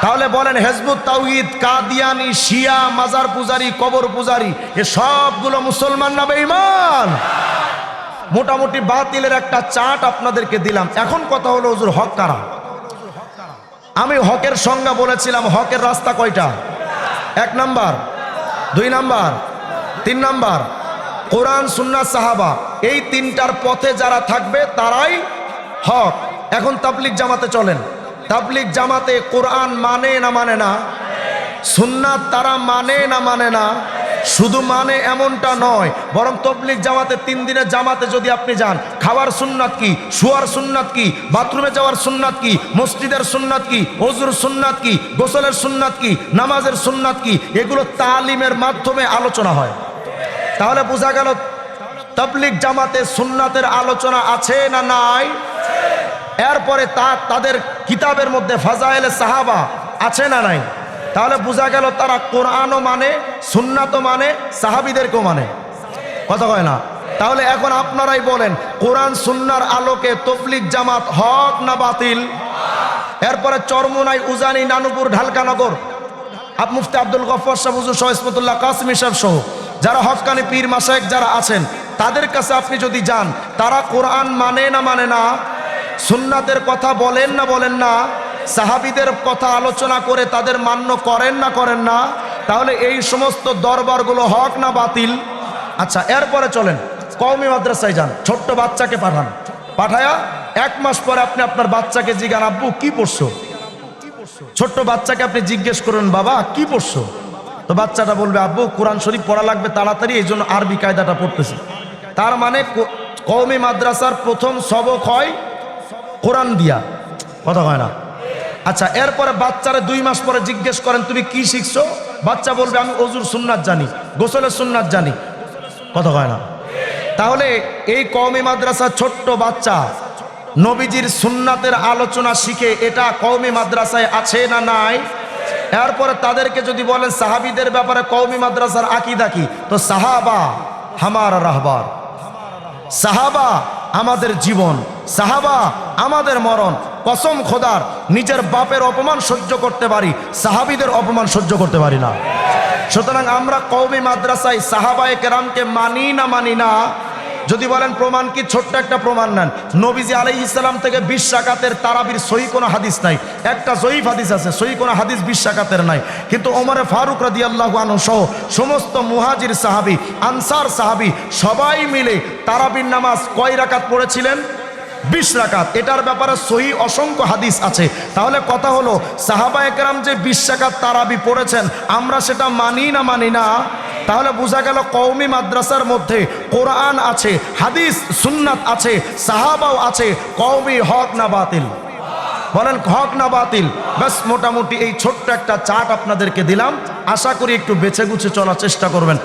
তাহলে বলেন হিজবুত তাওহীদ, কাদিয়ানি, শিয়া, মাজার পূজারি, কবর পূজারি এ সবগুলো মুসলমান না বেঈমান? মোটামুটি বাতিলের একটা চার্ট আপনাদেরকে দিলাম। এখন কথা হলো হুজুর হক কারা? আমি হকের সংজ্ঞা বলেছিলাম, হকের রাস্তা কয়টা? 1 নাম্বার, 2 নাম্বার, 3 নাম্বার কোরআন সুন্নাহ সাহাবা, এই তিনটার পথে যারা থাকবে তারাই হক। এখন তাবলিগ জামাতে চলেন, তাবলিগ জামাতে কোরআন মানে না মানে না? সুন্নাত তারা মানে না মানে না? শুধু মানে এমনটা নয়, বরং তবলিগ জামাতে 3 দিনের জামাতে যদি আপনি যান, খাওয়ার সুন্নাত কি, শোয়ার সুন্নাত কি, বাথরুমে যাওয়ার সুন্নাত কি, মসজিদের সুন্নাত কি, ওযুর সুন্নাত কি, গোসলের সুন্নাত কি, নামাজের সুন্নাত কি, এগুলো তালিমের মাধ্যমে আলোচনা হয়। তাহলে বোঝা গেল তবলিগ জামাতে সুন্নাতের আলোচনা আছে না নাই? এরপরে তাদের কিতাবের মধ্যে ফাজায়েলে সাহাবা আছে না নাই? তাহলে বোঝা গেল তারা কোরআনও মানে, সুন্নাতও মানে, সাহাবীদেরকেও মানে। কথা কয় না? তাহলে এখন আপনারাই বলেন, কোরআন সুন্নার আলোকে তবলিগ জামাত হক না বাতিল? এরপরে চরমোনাই, উজানি, নানুপুর, ঢালকানগর মুফতি আব্দুল গফফার সাহেব, হুজুর শাহ ইসমতুল্লাহ কাসেমী সাহেব সহ যারা হক্কানি পীর মাশায়েখ যারা আছেন, তাদের কাছে আপনি যদি যান, তারা কোরআন মানে না মানে না? সুন্নাতের কথা বলেন না বলেন না? সাহাবীদের কথা আলোচনা করে তাদের মান্য করেন না করেন না? তাহলে এই সমস্ত দরবারগুলো হক না বাতিল? আচ্ছা, এরপরে চলেন কওমি মাদ্রাসায় যান, ছোট্ট বাচ্চাকে পাঠান, পাঠায়া 1 মাস পরে আপনি আপনার বাচ্চাকে জিজ্ঞান, আব্বু কি পড়ছো? ছোট্ট বাচ্চাকে আপনি জিজ্ঞেস করুন, বাবা কি পড়ছো? তো বাচ্চাটা বলবে, আব্বু কোরআন শরীফ পড়া লাগবে তাড়াতাড়ি, এই জন্য আরবি কায়দাটা পড়তেছি। তার মানে কওমি মাদ্রাসার প্রথম সবক হয় কোরআন দিয়া। কথা হয় না? আচ্ছা, এরপরে বাচ্চারা 2 মাস পরে জিজ্ঞেস করেন, তুমি কি শিখছো? বাচ্চা বলবে, আমি ওযুর সুন্নাত জানি, গোসলের সুন্নাত জানি। কথা হয় না? তাহলে এই কওমি মাদ্রাসার ছোট্ট বাচ্চা নবীজির সুন্নাতের আলোচনা শিখে, এটা কওমি মাদ্রাসায় আছে না নাই? এরপরে তাদেরকে যদি বলেন সাহাবীদের ব্যাপারে কওমি মাদ্রাসার আকীদা কি, তো সাহাবা হামারা রাহবার, সাহাবা আমাদের জীবন, সাহাবা আমাদের মরণ। কসম খোদার, নিজের বাপের অপমান সহ্য করতে পারি, সাহাবীদের অপমান সহ্য করতে পারি না। সুতরাং আমরা কওমি মাদ্রাসায় সাহাবায়ে কেরামকে মানি না মানি না? যদি বলেন প্রমাণ কি, ছোট্ট একটা প্রমাণ নেন। নবীজি আলাইহিস সালাম থেকে 20 রাকাতের তারাবির সহিহ কোনো হাদিস নাই, একটা জয়ীফ হাদিস আছে, সহিহ কোনো হাদিস 20 রাকাতের নাই। কিন্তু ওমর ফারুক রাদিয়াল্লাহু আনহু সহ সমস্ত মুহাজির সাহাবী, আনসার সাহাবী সবাই মিলে তারাবির নামাজ কয় রাকাত পড়েছিলেন? 20 রাকাত। এটার ব্যাপারে সহিহ অসংখ্য হাদিস আছে। তাহলে কথা হলো, সাহাবায়ে কেরাম যে 20 রাকাত তারাবি পড়েছেন, আমরা সেটা মানি না মানি না? তাহলে বোঝা গেল কওমি মাদ্রাসার মধ্যে কোরআন আছে, হাদিস সুন্নাত আছে, সাহাবাও আছে। কওমি হক না বাতিল? বলেন হক না বাতিল? ব্যাস, মোটামুটি এই ছোট্ট একটা চার্ট আপনাদেরকে দিলাম। আশা করি একটু বেছে গুছে চলার চেষ্টা করবেন।